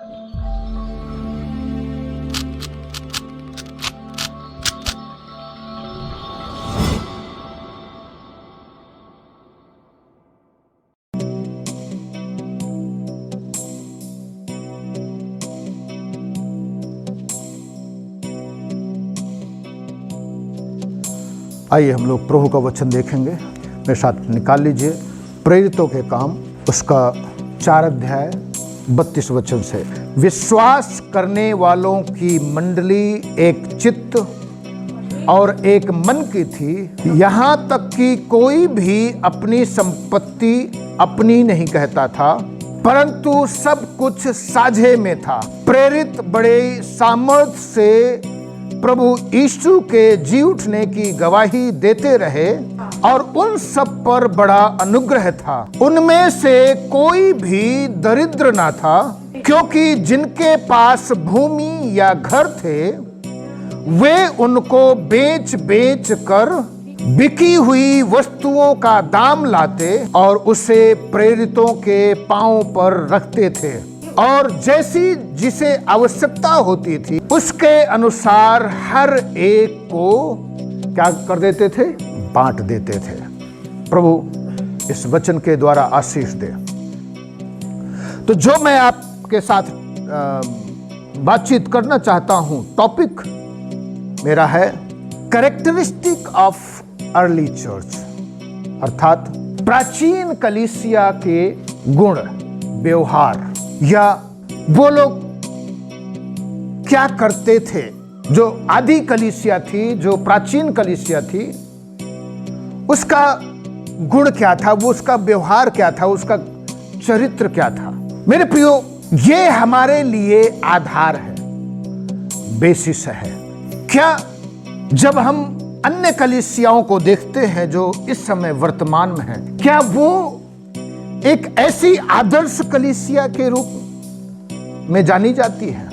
आइए हम लोग प्रभु का वचन देखेंगे। मेरे साथ निकाल लीजिए प्रेरितों के काम, उसका 4 अध्याय 32 वचन से। विश्वास करने वालों की मंडली एक चित्त और एक मन की थी, यहाँ तक कि कोई भी अपनी संपत्ति अपनी नहीं कहता था, परंतु सब कुछ साझे में था। प्रेरित बड़े सामर्थ से प्रभु यीशु के जी उठने की गवाही देते रहे और उन सब पर बड़ा अनुग्रह था। उनमें से कोई भी दरिद्र ना था, क्योंकि जिनके पास भूमि या घर थे वे उनको बेच बेच कर बिकी हुई वस्तुओं का दाम लाते और उसे प्रेरितों के पांव पर रखते थे, और जैसी जिसे आवश्यकता होती थी उसके अनुसार हर एक को क्या कर देते थे? बांट देते थे। प्रभु इस वचन के द्वारा आशीष दे। तो जो मैं आपके साथ बातचीत करना चाहता हूं, टॉपिक मेरा है कैरेक्टरिस्टिक ऑफ अर्ली चर्च, अर्थात प्राचीन कलीसिया के गुण, व्यवहार, या वो लोग क्या करते थे। जो आदि कलीसिया थी, जो प्राचीन कलीसिया थी, उसका गुण क्या था, वो उसका व्यवहार क्या था, उसका चरित्र क्या था। मेरे प्रियो, ये हमारे लिए आधार है, बेसिस है। क्या जब हम अन्य कलीसियाओं को देखते हैं जो इस समय वर्तमान में है, क्या वो एक ऐसी आदर्श कलीसिया के रूप में जानी जाती है?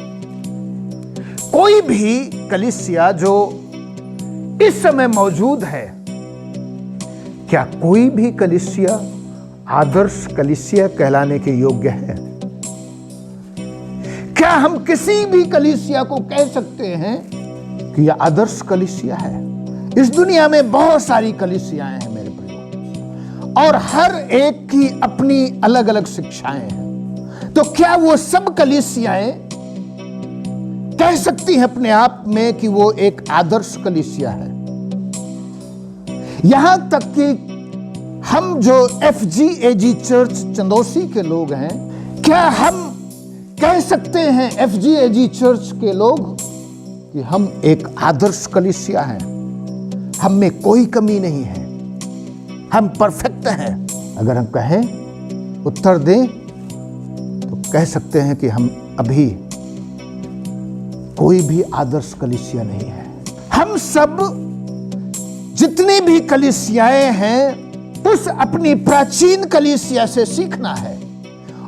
कोई भी कलीसिया जो इस समय मौजूद है, क्या कोई भी कलीसिया आदर्श कलीसिया कहलाने के योग्य है? क्या हम किसी भी कलीसिया को कह सकते हैं कि यह आदर्श कलीसिया है? इस दुनिया में बहुत सारी कलीसियाएं हैं मेरे प्रियो, और हर एक की अपनी अलग अलग शिक्षाएं हैं। तो क्या वो सब कलीसियाएं कह सकती हैं अपने आप में कि वो एक आदर्श कलीसिया है? यहां तक कि हम जो FGAG चर्च चंदौसी के लोग हैं, क्या हम कह सकते हैं FGAG चर्च के लोग कि हम एक आदर्श कलीसिया हैं? हम में कोई कमी नहीं है, हम परफेक्ट हैं। अगर हम कहें, उत्तर दें, तो कह सकते हैं कि हम अभी कोई भी आदर्श कलीसिया नहीं है। हम सब जितनी भी कलीसियाएं हैं, उस अपनी प्राचीन कलीसिया से सीखना है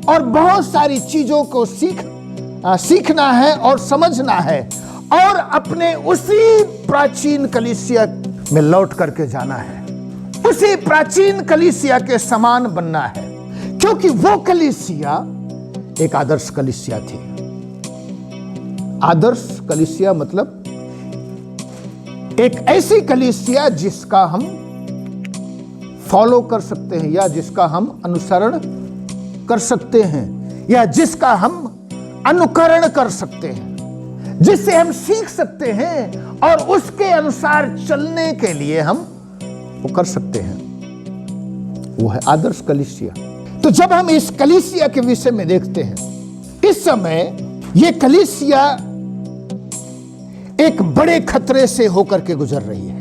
और बहुत सारी चीजों को सीखना है और समझना है, और अपने उसी प्राचीन कलीसिया में लौट करके जाना है, उसी प्राचीन कलीसिया के समान बनना है, क्योंकि वो कलीसिया एक आदर्श कलीसिया थी। आदर्श कलीसिया मतलब एक ऐसी कलीसिया जिसका हम फॉलो कर सकते हैं, या जिसका हम अनुसरण कर सकते हैं, या जिसका हम अनुकरण कर सकते हैं, जिससे हम सीख सकते हैं और उसके अनुसार चलने के लिए हम वो कर सकते हैं। वो है आदर्श कलीसिया। तो जब हम इस कलीसिया के विषय में देखते हैं, इस समय ये कलीसिया एक बड़े खतरे से होकर के गुजर रही है।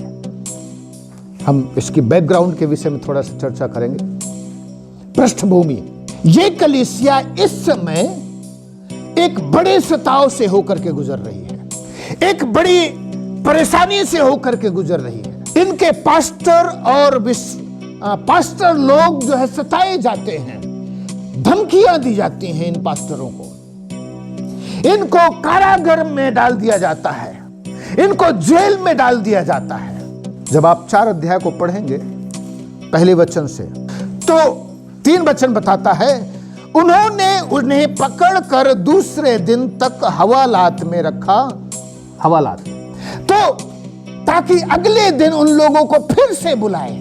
हम इसकी बैकग्राउंड के विषय में थोड़ा सा चर्चा करेंगे। पृष्ठभूमि, ये कलीसिया इस समय एक बड़े सताव से होकर के गुजर रही है, एक बड़ी परेशानी से होकर के गुजर रही है। इनके पास्टर और पास्टर लोग जो है सताए जाते हैं, धमकियां दी जाती हैं इन पास्टरों को, इनको कारागार में डाल दिया जाता है, इनको जेल में डाल दिया जाता है। जब आप 4 अध्याय को पढ़ेंगे पहले वचन से, तो 3 वचन बताता है, उन्होंने उन्हें पकड़कर दूसरे दिन तक हवालात में रखा। हवालात तो ताकि अगले दिन उन लोगों को फिर से बुलाए।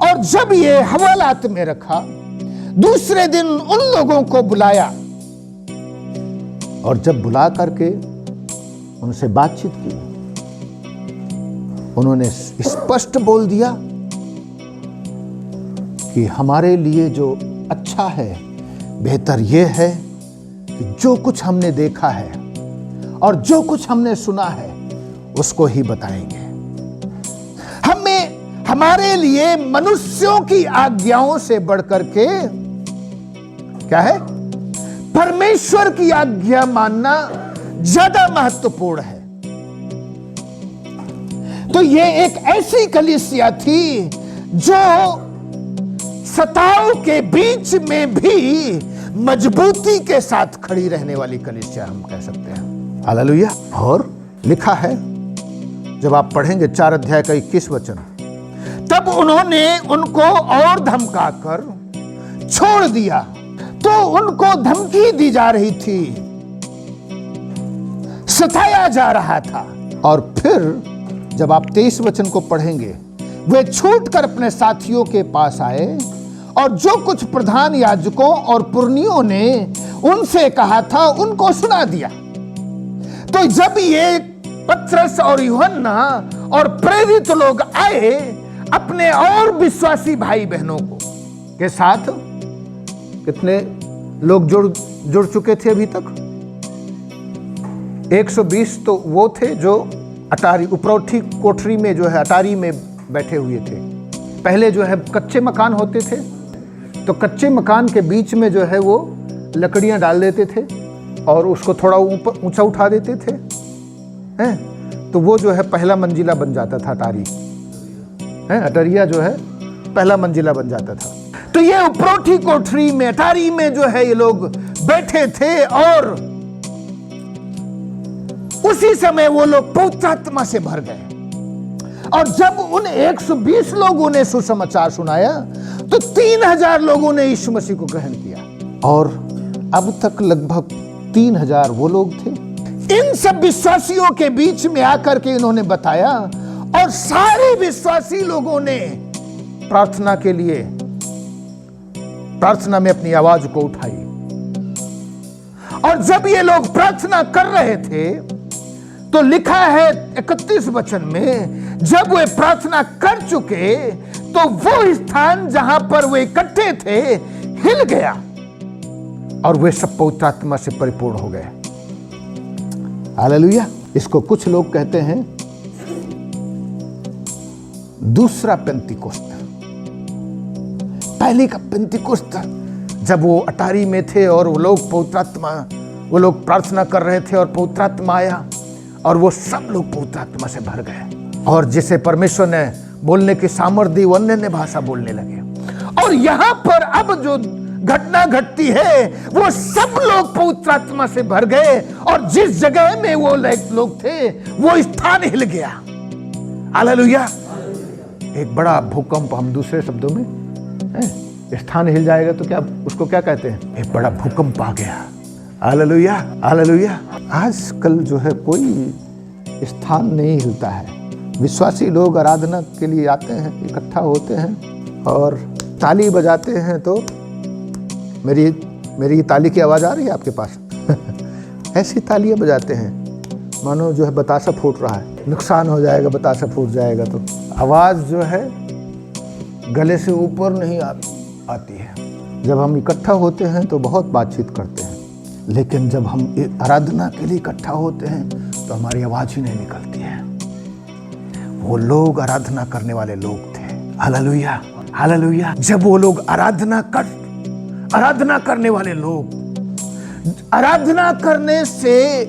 और जब ये हवालात में रखा, दूसरे दिन उन लोगों को बुलाया और जब बुला करके उनसे बातचीत की, उन्होंने स्पष्ट बोल दिया कि हमारे लिए जो अच्छा है, बेहतर यह है कि जो कुछ हमने देखा है और जो कुछ हमने सुना है उसको ही बताएंगे। हमें हमारे लिए मनुष्यों की आज्ञाओं से बढ़कर के क्या है, परमेश्वर की आज्ञा मानना ज्यादा महत्वपूर्ण है। तो ये एक ऐसी कलीसिया थी जो सताव के बीच में भी मजबूती के साथ खड़ी रहने वाली कलीसिया हम कह सकते हैं। हालेलुया। और लिखा है, जब आप पढ़ेंगे 4 अध्याय का 21 वचन, तब उन्होंने उनको और धमकाकर छोड़ दिया। तो उनको धमकी दी जा रही थी, सताया जा रहा था। और फिर जब आप 23 वचन को पढ़ेंगे, वे छूटकर अपने साथियों के पास आए और जो कुछ प्रधान याजकों और पुरनियों ने उनसे कहा था उनको सुना दिया। तो जब ये पतरस और यूहन्ना और प्रेरित लोग आए अपने और विश्वासी भाई बहनों को के साथ, कितने लोग जुड़ चुके थे अभी तक? 120 तो वो थे जो अटारी उपरौठी कोठरी में जो है अटारी में बैठे हुए थे। पहले जो है कच्चे मकान होते थे, तो कच्चे मकान के बीच में जो है वो लकड़ियां डाल देते थे और उसको थोड़ा ऊपर ऊंचा उठा देते थे, हैं? तो वो जो है पहला मंजिला बन जाता था। अटारी है, अटरिया जो है पहला मंजिला बन जाता था। तो ये उपरौठी कोठरी में अटारी में जो है ये लोग बैठे थे और उसी समय वो लोग पवित्र आत्मा से भर गए। और जब उन 120 लोगों ने सुसमाचार सुनाया तो 3000 लोगों ने यीशु मसीह को ग्रहण किया। और अब तक लगभग 3000 वो लोग थे। इन सब विश्वासियों के बीच में आकर के इन्होंने बताया और सारे विश्वासी लोगों ने प्रार्थना के लिए प्रार्थना में अपनी आवाज को उठाई। और जब ये लोग प्रार्थना कर रहे थे तो लिखा है 31 वचन में, जब वे प्रार्थना कर चुके तो वो स्थान जहां पर वे इकट्ठे थे हिल गया और वे सब पवित्र आत्मा से परिपूर्ण हो गए। हालेलुया। इसको कुछ लोग कहते हैं दूसरा पेंतिकोस्त। पहले का पेंतिकोस्त जब वो अटारी में थे और वो लोग पवित्र आत्मा, वो लोग प्रार्थना कर रहे थे और पवित्र आत्मा आया और वो सब लोग पवित्र आत्मा से भर गए और जिसे परमेश्वर ने बोलने की सामर्थ्य दी, वो अन्य भाषा बोलने लगे। और यहां पर अब जो घटना घटती है वो सब लोग पवित्र आत्मा से भर गए और जिस जगह में वो लोग थे वो स्थान हिल गया। हालेलुया। एक बड़ा भूकंप, हम दूसरे शब्दों में स्थान हिल जाएगा तो क्या उसको क्या कहते हैं? एक बड़ा भूकंप आ गया। Hallelujah, hallelujah. आजकल जो है कोई स्थान नहीं हिलता है। विश्वासी लोग आराधना के लिए आते हैं, इकट्ठा होते हैं और ताली बजाते हैं। तो मेरी ताली की आवाज़ आ रही है आपके पास? ऐसी तालियां बजाते हैं मानो जो है बतासा फूट रहा है, नुकसान हो जाएगा, बतासा फूट जाएगा। तो आवाज़ जो है गले से ऊपर नहीं आती है। जब हम इकट्ठा होते हैं तो बहुत बातचीत करते हैं, लेकिन जब हम आराधना के लिए इकट्ठा होते हैं तो हमारी आवाज़ ही नहीं निकलती है। वो लोग आराधना करने वाले लोग थे। Hallelujah, hallelujah. जब वो लोग आराधना करने वाले लोग, आराधना करने से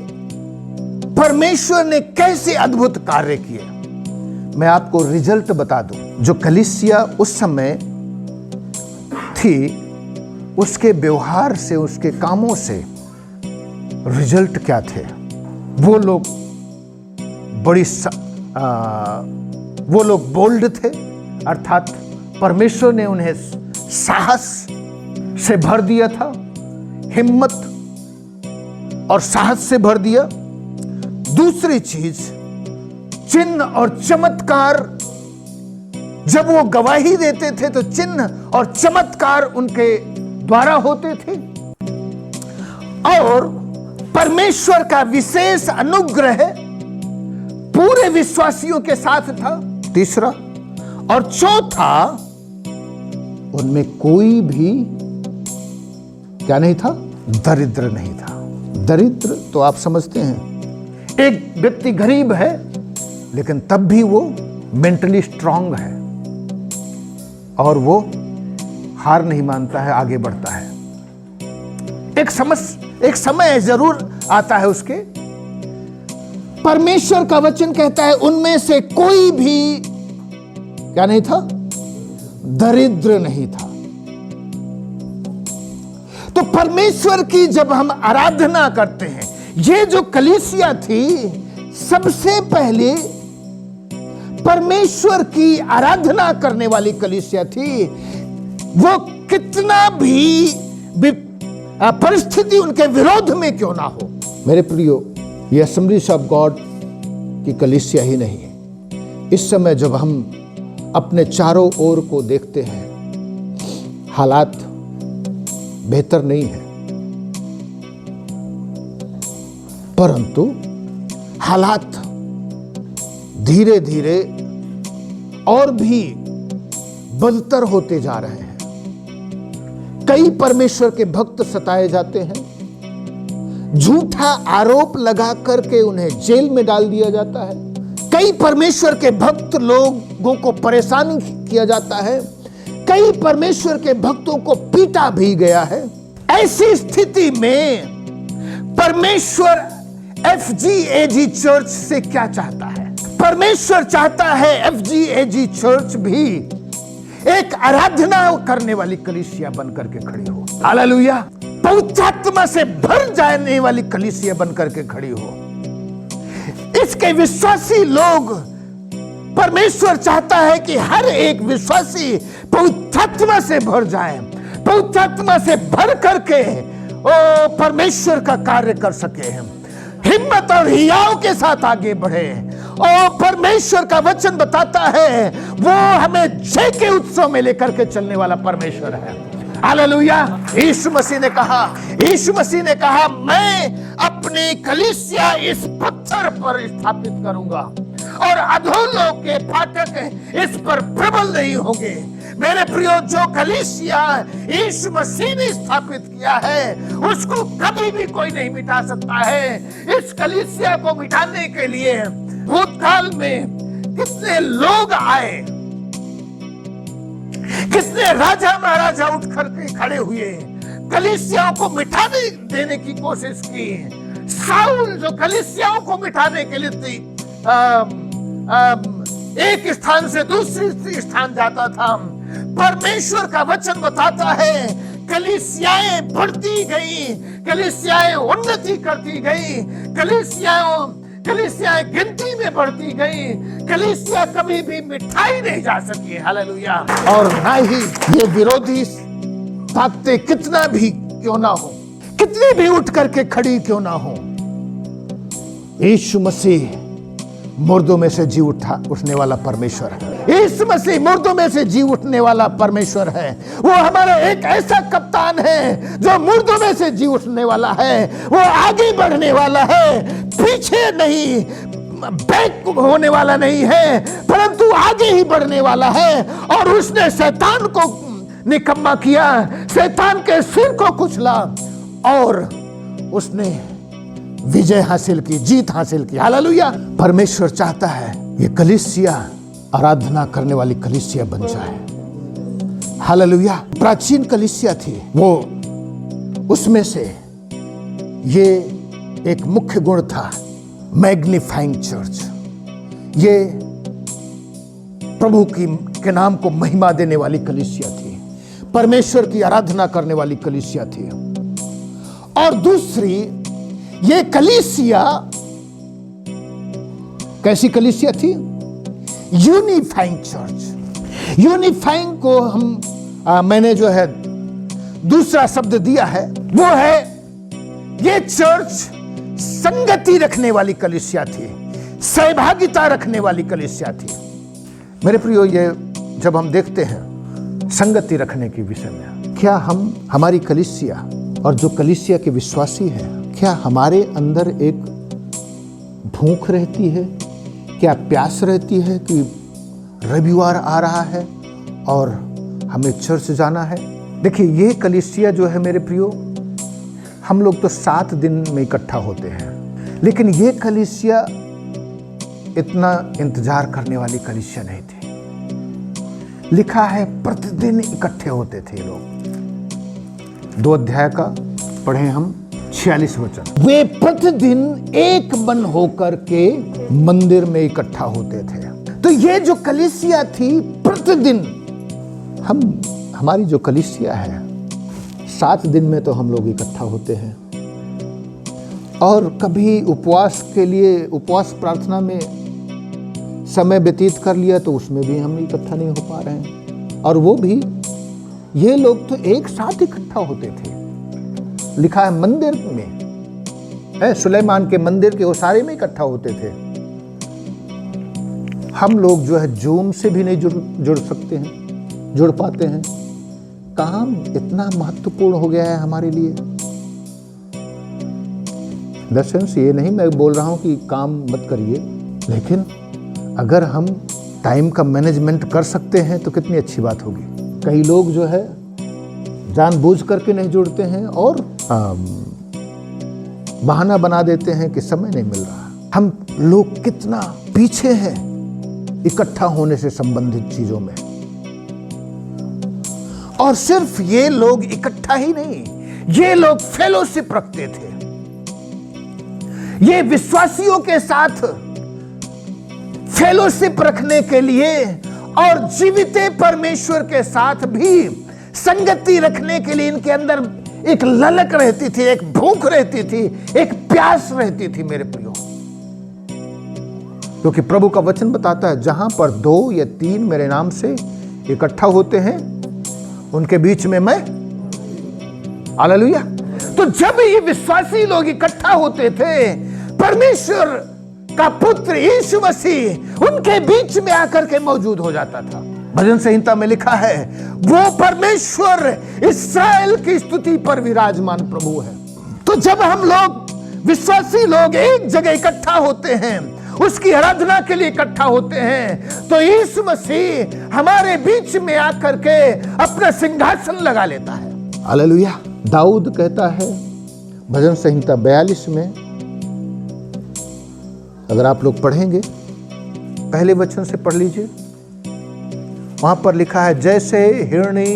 परमेश्वर ने कैसे अद्भुत कार्य किए, मैं आपको रिजल्ट बता दूं। जो कलीसिया उस समय थी, उसके व्यवहार से, उसके कामों से रिजल्ट क्या थे। वो लोग बोल्ड थे, अर्थात परमेश्वर ने उन्हें साहस से भर दिया था, हिम्मत और साहस से भर दिया। दूसरी चीज, चिन्ह और चमत्कार, जब वो गवाही देते थे तो चिन्ह और चमत्कार उनके द्वारा होते थे। और परमेश्वर का विशेष अनुग्रह पूरे विश्वासियों के साथ था, तीसरा। और चौथा, उनमें कोई भी क्या नहीं था, दरिद्र नहीं था। दरिद्र तो आप समझते हैं, एक व्यक्ति गरीब है लेकिन तब भी वो मेंटली स्ट्रांग है और वो हार नहीं मानता है, आगे बढ़ता है। एक समय जरूर आता है उसके। परमेश्वर का वचन कहता है उनमें से कोई भी क्या नहीं था, दरिद्र नहीं था। तो परमेश्वर की जब हम आराधना करते हैं, ये जो कलीसिया थी सबसे पहले परमेश्वर की आराधना करने वाली कलीसिया थी। वो कितना भी परिस्थिति उनके विरोध में क्यों ना हो। मेरे प्रियो, ये असेंबलीज ऑफ गॉड की कलीसिया ही नहीं है। इस समय जब हम अपने चारों ओर को देखते हैं, हालात बेहतर नहीं है, परंतु हालात धीरे धीरे और भी बदतर होते जा रहे हैं। कई परमेश्वर के भक्त सताए जाते हैं, झूठा आरोप लगा करके उन्हें जेल में डाल दिया जाता है। कई परमेश्वर के भक्त लोगों को परेशान किया जाता है, कई परमेश्वर के भक्तों को पीटा भी गया है। ऐसी स्थिति में परमेश्वर FGAG चर्च से क्या चाहता है? परमेश्वर चाहता है FGAG चर्च भी एक आराधना करने वाली कलीसिया बनकर के खड़ी हो। हालेलुया। पवित्र आत्मा से भर जाने वाली कलीसिया बनकर के खड़ी हो। इसके विश्वासी लोग, परमेश्वर चाहता है कि हर एक विश्वासी पवित्र आत्मा से भर जाए, पवित्र आत्मा से भर करके ओ परमेश्वर का कार्य कर सके, हिम्मत और हियाव के साथ आगे बढ़े। और परमेश्वर का वचन बताता है वो हमें जय के उत्सव में लेकर के चलने वाला परमेश्वर है। हालेलुया। यीशु मसीह ने कहा मैं अपनी कलीसिया इस पत्थर पर स्थापित करूंगा और अधोलोक के फाटक इस पर प्रबल नहीं होंगे। मेरे प्रियो, जो कलीसिया यीशु मसीह ने स्थापित किया है उसको कभी भी कोई नहीं मिटा सकता है। इस कलीसिया को मिटाने के लिए भूतकाल में कितने लोग आए, कितने राजा महाराजा उठ करके खड़े हुए, कलीसियाओं को मिटाने देने की कोशिश की। साउल जो कलीसियाओं को मिटाने के लिए थी, एक स्थान से दूसरी स्थान जाता था। परमेश्वर का वचन बताता है कलीसियाएं बढ़ती गई, कलीसियाएं उन्नति करती गई, कलीसियाएं गिनती में बढ़ती गई। कलीसिया कभी भी मिठाई नहीं जा सकी। हालेलुया। और ना ही ये विरोधी ताकतें कितना भी क्यों ना हो, कितनी भी उठ करके खड़ी क्यों ना हो, यीशु मसीह मुर्दों में से जी उठने वाला परमेश्वर है। यीशु मसीह मुर्दों में से जी उठने वाला परमेश्वर है। वो हमारा एक ऐसा कप्तान है जो मुर्दों में से जी उठने वाला है। वो आगे बढ़ने वाला है, पीछे नहीं, बैक होने वाला नहीं है, परंतु आगे ही बढ़ने वाला है। और उसने शैतान को निकम्मा किया, शैतान के सिर को कुचला और उसने विजय हासिल की, जीत हासिल की। हालेलुया। परमेश्वर चाहता है ये कलीसिया आराधना करने वाली कलीसिया बन जाए। हालेलुया। प्राचीन कलीसिया थी वो, उसमें से ये एक मुख्य गुण था मैग्नीफाइंग चर्च। ये प्रभु के नाम को महिमा देने वाली कलीसिया थी, परमेश्वर की आराधना करने वाली कलीसिया थी। और दूसरी, ये कलीसिया कैसी कलीसिया थी? Unifying church. यूनिफाइंग को मैंने जो है दूसरा शब्द दिया है वो है, ये चर्च संगति रखने वाली कलीसिया थी, सहभागिता रखने वाली कलीसिया थी। मेरे प्रियो, ये जब हम देखते हैं संगति रखने के विषय में, क्या हमारी कलीसिया और जो कलीसिया के विश्वासी हैं, क्या हमारे अंदर एक भूख रहती है, क्या प्यास रहती है कि रविवार आ रहा है और हमें चर्च जाना है? देखिए, ये कलीसिया जो है मेरे प्रियो, हम लोग तो 7 दिन में इकट्ठा होते हैं, लेकिन ये कलीसिया इतना इंतजार करने वाली कलीसिया नहीं थी। लिखा है प्रतिदिन इकट्ठे होते थे लोग। 2 अध्याय का पढ़े हम 46 वचन। वे प्रतिदिन एक मन होकर के मंदिर में इकट्ठा होते थे। तो ये जो कलीसिया थी, प्रतिदिन हमारी जो कलीसिया है, 7 दिन में तो हम लोग इकट्ठा होते हैं, और कभी उपवास के लिए, उपवास प्रार्थना में समय व्यतीत कर लिया तो उसमें भी हम इकट्ठा नहीं हो पा रहे हैं। और वो भी, ये लोग तो एक साथ इकट्ठा होते थे। लिखा है मंदिर में, सुलेमान के मंदिर के ओसारे में इकट्ठा होते थे। हम लोग जो है जूम से भी नहीं जुड़ सकते हैं, जुड़ पाते हैं। काम इतना महत्वपूर्ण हो गया है हमारे लिए। दर्शन से ये नहीं मैं बोल रहा हूं कि काम मत करिए, लेकिन अगर हम टाइम का मैनेजमेंट कर सकते हैं तो कितनी अच्छी बात होगी। कई लोग जो है जानबूझ करके नहीं जुड़ते हैं और बहाना बना देते हैं कि समय नहीं मिल रहा। हम लोग कितना पीछे हैं इकट्ठा होने से संबंधित चीजों में। और सिर्फ ये लोग इकट्ठा ही नहीं, ये लोग फेलोशिप रखते थे। ये विश्वासियों के साथ फेलोशिप रखने के लिए और जीवित परमेश्वर के साथ भी संगति रखने के लिए इनके अंदर एक ललक रहती थी, एक भूख रहती थी, एक प्यास रहती थी मेरे प्रियो। क्योंकि प्रभु का वचन बताता है, जहां पर 2 या 3 मेरे नाम से इकट्ठा होते हैं उनके बीच में मैं। हालेलुया। तो जब ये विश्वासी लोग इकट्ठा होते थे, परमेश्वर का पुत्र यीशु मसीह उनके बीच में आकर के मौजूद हो जाता था। भजन संहिता में लिखा है, वो परमेश्वर इस्राएल की स्तुति पर विराजमान प्रभु है। तो जब हम लोग विश्वासी लोग एक जगह इकट्ठा होते हैं, उसकी आराधना के लिए इकट्ठा होते हैं, तो यीशु मसीह हमारे बीच में आकर के अपना सिंहासन लगा लेता है। हालेलुया। दाऊद कहता है भजन संहिता 42 में, अगर आप लोग पढ़ेंगे, पहले वचन से पढ़ लीजिए, वहां पर लिखा है, जैसे हिरनी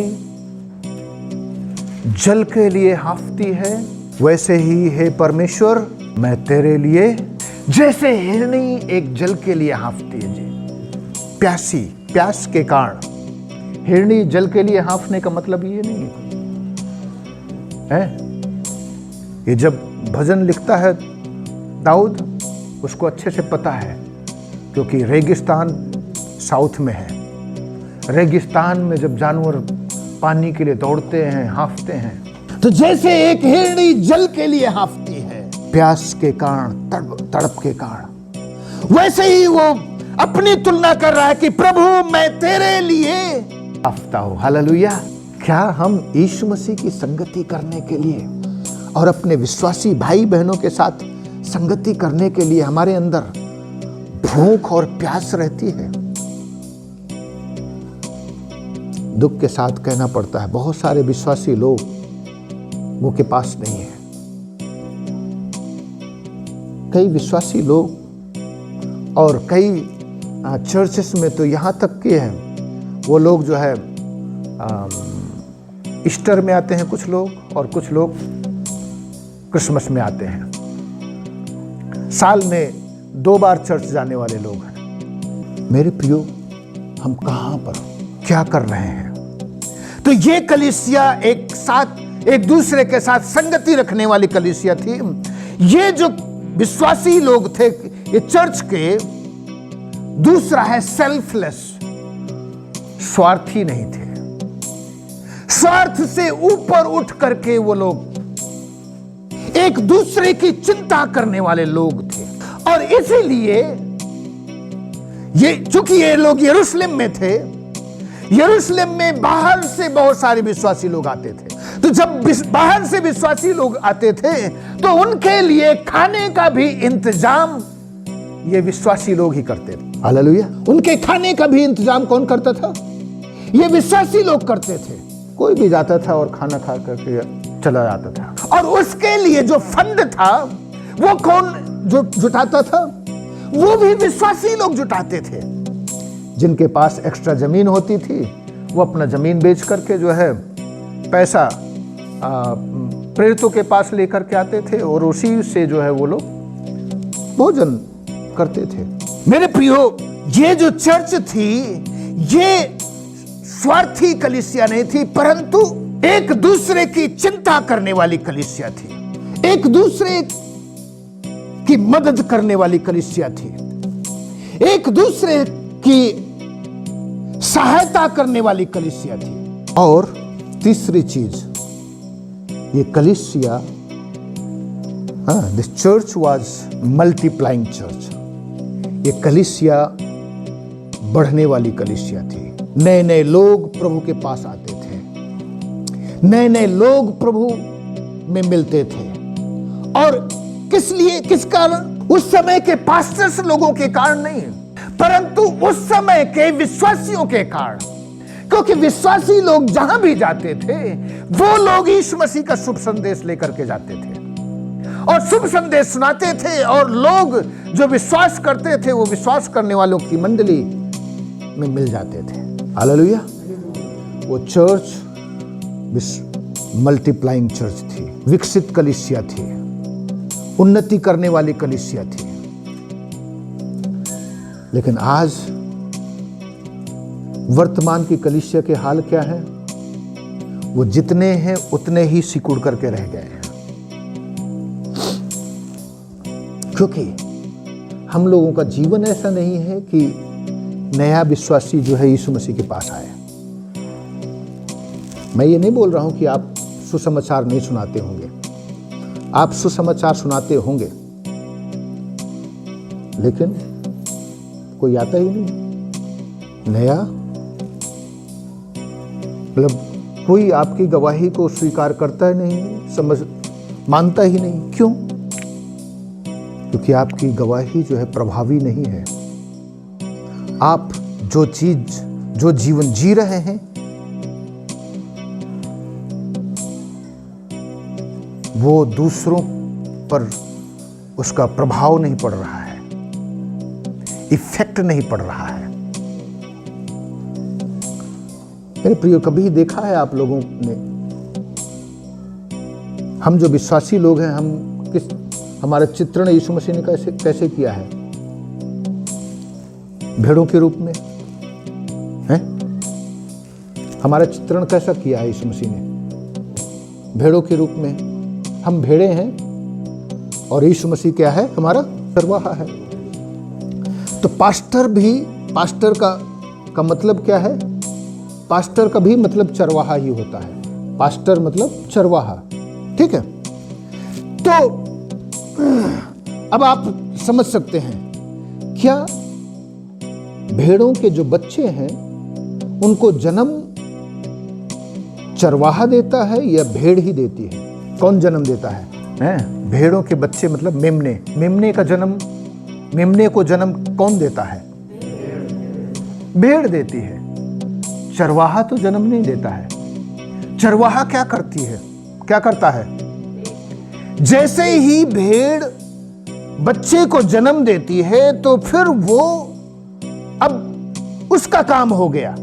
जल के लिए हाफती है, वैसे ही हे परमेश्वर मैं तेरे लिए। जैसे हिरनी एक जल के लिए हाफती है जी, प्यास के कारण। हिरनी जल के लिए हाफने का मतलब ये नहीं है। ये जब भजन लिखता है दाऊद, उसको अच्छे से पता है, क्योंकि रेगिस्तान साउथ में है। रेगिस्तान में जब जानवर पानी के लिए दौड़ते हैं, हांफते हैं, तो जैसे एक हिरनी जल के लिए हांफती है प्यास के कारण, तड़प के कारण, वैसे ही वो अपनी तुलना कर रहा है कि प्रभु मैं तेरे लिए हांफता हूं। हालेलुया। क्या हम यीशु मसीह की संगति करने के लिए और अपने विश्वासी भाई बहनों के साथ संगति करने के लिए हमारे अंदर भूख और प्यास रहती है? दुख के साथ कहना पड़ता है, बहुत सारे विश्वासी लोगों के पास नहीं है। कई विश्वासी लोग और कई चर्चेस में तो यहाँ तक के हैं, वो लोग जो है ईस्टर में आते हैं कुछ लोग, और कुछ लोग क्रिसमस में आते हैं। साल में 2 बार चर्च जाने वाले लोग हैं। मेरे प्रियो, हम कहां पर क्या कर रहे हैं? तो ये कलीसिया एक साथ, एक दूसरे के साथ संगति रखने वाली कलीसिया थी। ये जो विश्वासी लोग थे ये चर्च के, दूसरा है सेल्फलेस, स्वार्थी नहीं थे। स्वार्थ से ऊपर उठ करके वो लोग एक दूसरे की चिंता करने वाले लोग थे। और इसीलिए चूंकि ये लोग यरूशलेम में थे, यरूशलेम में बाहर से बहुत सारे विश्वासी लोग आते थे। तो जब बाहर से विश्वासी लोग आते थे तो उनके लिए खाने का भी इंतजाम ये विश्वासी लोग ही करते थे। हालेलुया। उनके खाने का भी इंतजाम कौन करता था? ये विश्वासी लोग करते थे। कोई भी जाता था और खाना खा करके चला जाता था। और उसके लिए जो फंड था वो कौन जो जुटाता था? वो भी विश्वासी लोग जुटाते थे। जिनके पास एक्स्ट्रा जमीन होती थी वो अपना जमीन बेच करके जो है पैसा प्रेरितों के पास लेकर के आते थे और उसी से जो है वो लोग भोजन करते थे। मेरे प्रियो, ये जो चर्च थी ये स्वार्थी कलीसिया नहीं थी, परंतु एक दूसरे की चिंता करने वाली कलीसिया थी, एक दूसरे की मदद करने वाली कलीसिया थी, एक दूसरे की सहायता करने वाली कलीसिया थी। और तीसरी चीज, ये कलीसिया, this church was multiplying church. ये कलीसिया बढ़ने वाली कलीसिया थी। नए नए लोग प्रभु के पास आते थे, नए नए लोग प्रभु में मिलते थे। और किस लिए, किस कारण? उस समय के पास्टर्स लोगों के कारण नहीं, परंतु उस समय के विश्वासियों के कारण। क्योंकि विश्वासी लोग जहां भी जाते थे वो लोग यीशु मसीह का शुभ संदेश लेकर के जाते थे और शुभ संदेश सुनाते थे, और लोग जो विश्वास करते थे वो विश्वास करने वालों की मंडली में मिल जाते थे। हालेलुया। वो चर्च मल्टीप्लाइंग चर्च थी, विकसित कलीसिया थी, उन्नति करने वाली कलीसिया थी। लेकिन आज वर्तमान की कलीसिया के हाल क्या है? वो जितने हैं उतने ही सिकुड़ करके रह गए हैं। क्योंकि हम लोगों का जीवन ऐसा नहीं है कि नया विश्वासी जो है यीशु मसीह के पास आए। मैं ये नहीं बोल रहा हूं कि आप सुसमाचार नहीं सुनाते होंगे, आप सुसमाचार सुनाते होंगे, लेकिन कोई आता ही नहीं नया। मतलब कोई आपकी गवाही को स्वीकार करता ही नहीं, मानता ही नहीं। क्यों? क्योंकि आपकी गवाही जो है प्रभावी नहीं है। आप जो जीवन जी रहे हैं वो दूसरों पर उसका प्रभाव नहीं पड़ रहा है, इफेक्ट नहीं पड़ रहा है। मेरे प्रियो, कभी देखा है आप लोगों ने, हम जो विश्वासी लोग हैं, हमारा चित्रण यीशु मसीह ने कैसे किया है? भेड़ों के रूप में है। हमारा चित्रण कैसा किया है यीशु मसीह ने? भेड़ों के रूप में। हम भेड़े हैं और यीशु मसीह क्या है? हमारा चरवाहा है। तो पास्टर का मतलब क्या है? पास्टर का भी मतलब चरवाहा ही होता है। पास्टर मतलब चरवाहा, ठीक है। तो अब आप समझ सकते हैं, क्या भेड़ों के जो बच्चे हैं उनको जन्म चरवाहा देता है या भेड़ ही देती है? कौन जन्म देता है? भेड़ों के बच्चे मतलब मेमने को जन्म कौन देता है? भेड़ देती है। चरवाहा तो जन्म नहीं देता है। चरवाहा क्या करता है? जैसे ही भेड़ बच्चे को जन्म देती है तो फिर वो, अब उसका काम हो गया,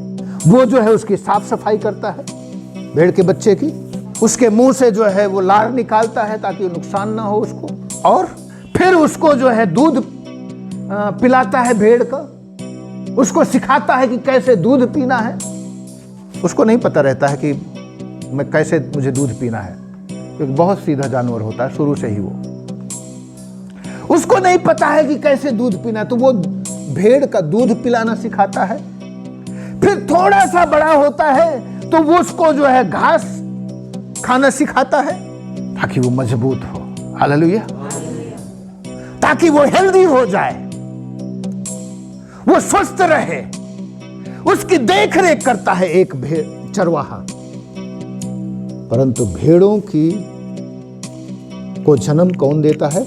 वो जो है उसकी साफ सफाई करता है भेड़ के बच्चे की, उसके मुंह से जो है वो लार निकालता है ताकि नुकसान ना हो उसको, और फिर उसको जो है दूध पिलाता है भेड़ का, उसको सिखाता है कि कैसे दूध पीना है। उसको नहीं पता रहता है कि मुझे दूध पीना है, क्योंकि बहुत सीधा जानवर होता है शुरू से ही। वो उसको नहीं पता है कि कैसे दूध पीना, तो वो भेड़ का दूध पिलाना सिखाता है। फिर थोड़ा सा बड़ा होता है तो वो उसको जो है घास खाना सिखाता है ताकि वो मजबूत हो। हालेलुया। ताकि वो हेल्दी हो जाए, वो स्वस्थ रहे। उसकी देखरेख करता है एक चरवाहा। परंतु भेड़ों की को जन्म कौन देता है?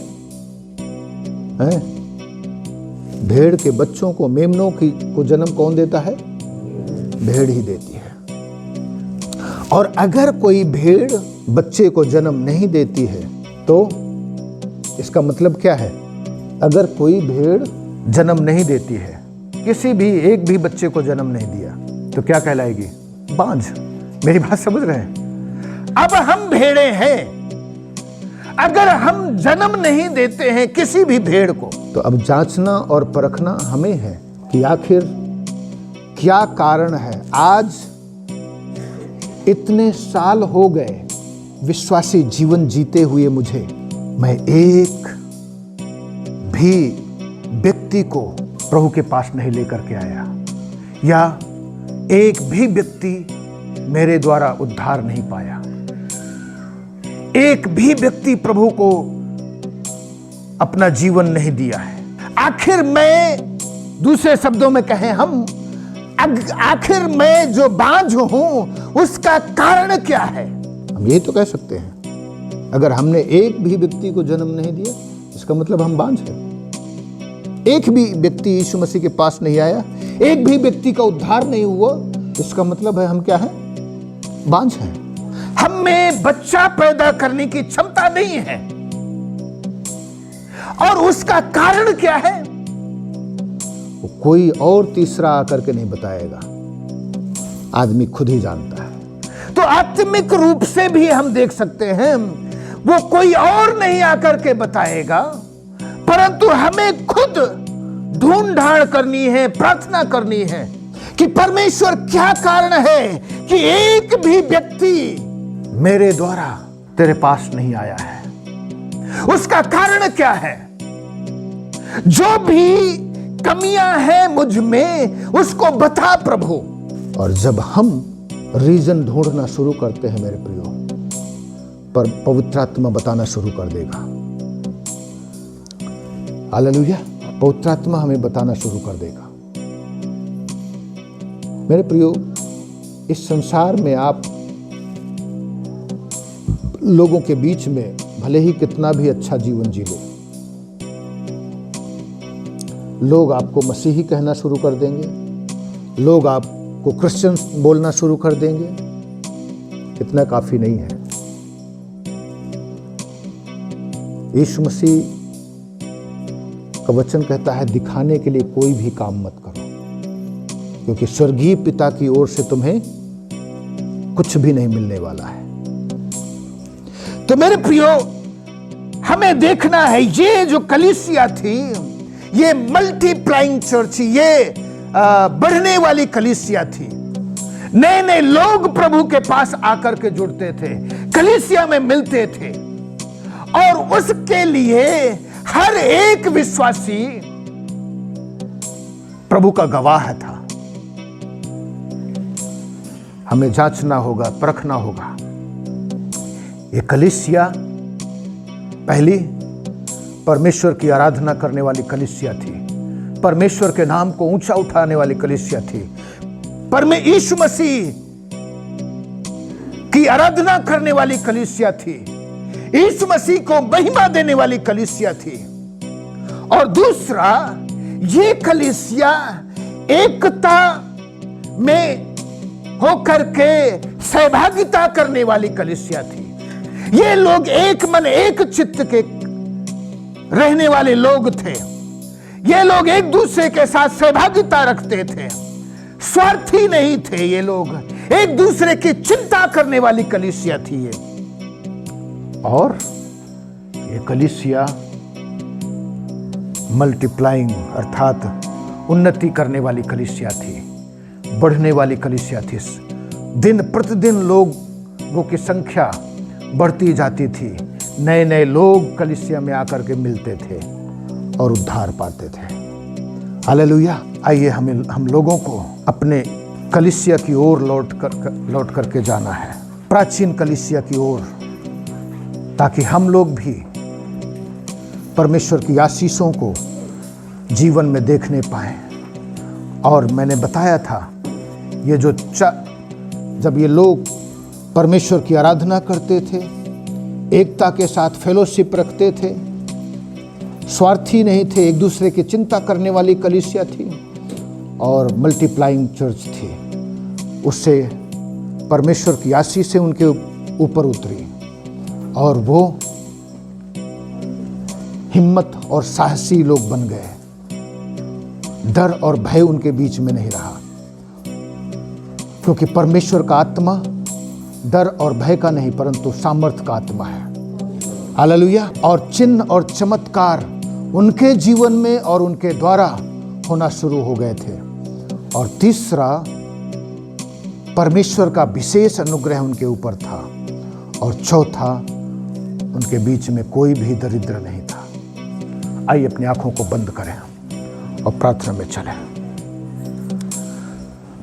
भेड़ के बच्चों को, मेमनों को जन्म कौन देता है? भेड़ ही देती है। और अगर कोई भेड़ बच्चे को जन्म नहीं देती है तो इसका मतलब क्या है? अगर कोई भेड़ जन्म नहीं देती है, किसी भी एक भी बच्चे को जन्म नहीं दिया, तो क्या कहलाएगी? बांझ। मेरी बात समझ रहे हैं? अब हम भेड़े हैं, अगर हम जन्म नहीं देते हैं किसी भी भेड़ को, तो अब जांचना और परखना हमें है कि आखिर क्या कारण है। आज इतने साल हो गए विश्वासी जीवन जीते हुए मुझे, मैं एक भी व्यक्ति को प्रभु के पास नहीं लेकर के आया, या एक भी व्यक्ति मेरे द्वारा उद्धार नहीं पाया। एक भी व्यक्ति प्रभु को अपना जीवन नहीं दिया है। आखिर मैं, दूसरे शब्दों में कहें हम, आखिर मैं जो बांझ हूं उसका कारण क्या है? हम ये तो कह सकते हैं, अगर हमने एक भी व्यक्ति को जन्म नहीं दिया इसका मतलब हम बांझ हैं। एक भी व्यक्ति यीशु मसीह के पास नहीं आया, एक भी व्यक्ति का उद्धार नहीं हुआ, इसका मतलब है हम क्या हैं? बांझ हैं। हम में बच्चा पैदा करने की क्षमता नहीं है। और उसका कारण क्या है? वो कोई और तीसरा आकर के नहीं बताएगा, आदमी खुद ही जानता है। तो आत्मिक रूप से भी हम देख सकते हैं, वो कोई और नहीं आकर के बताएगा, परंतु हमें खुद ढूंढ ढांड करनी है, प्रार्थना करनी है कि परमेश्वर क्या कारण है कि एक भी व्यक्ति मेरे द्वारा तेरे पास नहीं आया है। उसका कारण क्या है? जो भी कमियां हैं मुझ में उसको बता प्रभु। और जब हम रीजन ढूंढना शुरू करते हैं मेरे प्रियो, पर पवित्र आत्मा बताना शुरू कर देगा। हालेलुया। पवित्र आत्मा हमें बताना शुरू कर देगा। मेरे प्रियो, इस संसार में आप लोगों के बीच में भले ही कितना भी अच्छा जीवन जी लो, लोग आपको मसीही कहना शुरू कर देंगे, लोग आपको क्रिश्चियन बोलना शुरू कर देंगे। इतना काफी नहीं है। यीशु मसीह का वचन कहता है, दिखाने के लिए कोई भी काम मत करो, क्योंकि स्वर्गीय पिता की ओर से तुम्हें कुछ भी नहीं मिलने वाला है। तो मेरे प्रियो, हमें देखना है ये जो कलीसिया थी, ये मल्टीप्लाइंग चर्च, ये बढ़ने वाली कलीसिया थी। नए नए लोग प्रभु के पास आकर के जुड़ते थे, कलीसिया में मिलते थे, और उसके लिए हर एक विश्वासी प्रभु का गवाह था। हमें जांचना होगा, परखना होगा। ये कलीसिया पहली परमेश्वर की आराधना करने वाली कलीसिया थी, परमेश्वर के नाम को ऊंचा उठाने वाली कलीसिया थी, यीशु मसीह की आराधना करने वाली कलीसिया थी, यीशु मसीह को महिमा देने वाली कलीसिया थी। और दूसरा, ये कलीसिया एकता में होकर के सहभागिता करने वाली कलीसिया थी। ये लोग एक मन एक चित्त के रहने वाले लोग थे। ये लोग एक दूसरे के साथ सहभागिता रखते थे, स्वार्थी नहीं थे। ये लोग एक दूसरे की चिंता करने वाली कलीसिया थी ये। और ये कलीसिया मल्टीप्लाइंग अर्थात उन्नति करने वाली कलीसिया थी, बढ़ने वाली कलीसिया थी। दिन प्रतिदिन लोगों की संख्या बढ़ती जाती थी, नए नए लोग कलीसिया में आकर के मिलते थे और उद्धार पाते थे। हालेलुया। आइए हम लोगों को अपने कलीसिया की ओर लौट करके जाना है, प्राचीन कलीसिया की ओर, ताकि हम लोग भी परमेश्वर की आशीषों को जीवन में देखने पाएं। और मैंने बताया था, ये जो जब ये लोग परमेश्वर की आराधना करते थे, एकता के साथ फेलोशिप रखते थे, स्वार्थी नहीं थे, एक दूसरे की चिंता करने वाली कलीसिया थी और मल्टीप्लाइंग चर्च थी, उससे परमेश्वर की आशीष से उनके ऊपर उतरी और वो हिम्मत और साहसी लोग बन गए। डर और भय उनके बीच में नहीं रहा, क्योंकि परमेश्वर का आत्मा डर और भय का नहीं परंतु सामर्थ्य का आत्मा है। हालेलुया। और चिन्ह और चमत्कार उनके जीवन में और उनके द्वारा होना शुरू हो गए थे। और तीसरा, परमेश्वर का विशेष अनुग्रह उनके ऊपर था। और चौथा, उनके बीच में कोई भी दरिद्र नहीं था। आइए अपनी आंखों को बंद करें और प्रार्थना में चलें।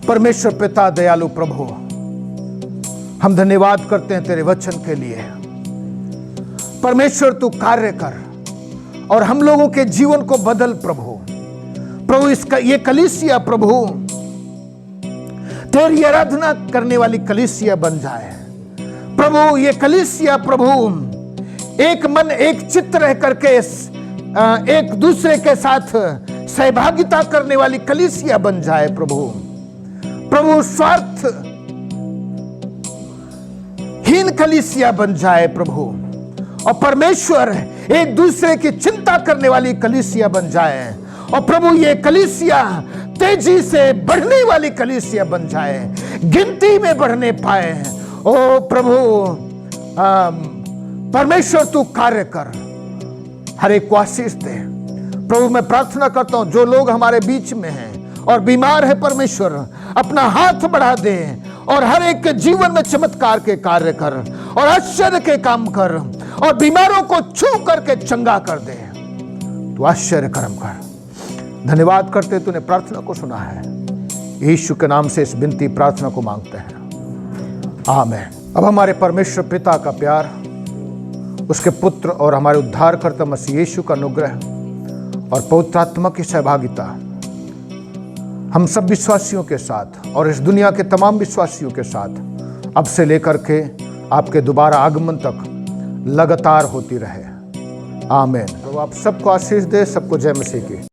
परमेश्वर पिता दयालु प्रभु, हम धन्यवाद करते हैं तेरे वचन के लिए। परमेश्वर तू कार्य कर और हम लोगों के जीवन को बदल प्रभु। प्रभु इसका ये कलीसिया प्रभु तेरी आराधना करने वाली कलीसिया बन जाए प्रभु। ये कलीसिया प्रभु एक मन एक चित्त रह करके एक दूसरे के साथ सहभागिता करने वाली कलीसिया बन जाए प्रभु। प्रभु स्वार्थ हीन कलीसिया बन जाए प्रभु। और परमेश्वर एक दूसरे की चिंता करने वाली कलीसिया बन जाए। और प्रभु ये कलीसिया तेजी से बढ़ने वाली कलीसिया बन जाए, गिनती में बढ़ने पाए। ओ प्रभु परमेश्वर तू कार्य कर, हर एक को आशीष दे प्रभु। मैं प्रार्थना करता हूं जो लोग हमारे बीच में हैं और बीमार है, परमेश्वर अपना हाथ बढ़ा दे और हर एक के जीवन में चमत्कार के कार्य कर और आश्चर्य के काम कर और बीमारों को छू करके चंगा कर दे। तू आश्चर्य कर्म कर। धन्यवाद करते तूने प्रार्थना को सुना है। यीशु के नाम से इस विनती प्रार्थना को मांगते हैं, आमीन। अब हमारे परमेश्वर पिता का प्यार, उसके पुत्र और हमारे उद्धारकर्ता मसीह यीशु का अनुग्रह और पवित्र आत्मा की सहभागिता हम सब विश्वासियों के साथ और इस दुनिया के तमाम विश्वासियों के साथ अब से लेकर के आपके दोबारा आगमन तक लगातार होती रहे, आमीन। तो आप सबको आशीष दे, सबको जय मसीह की।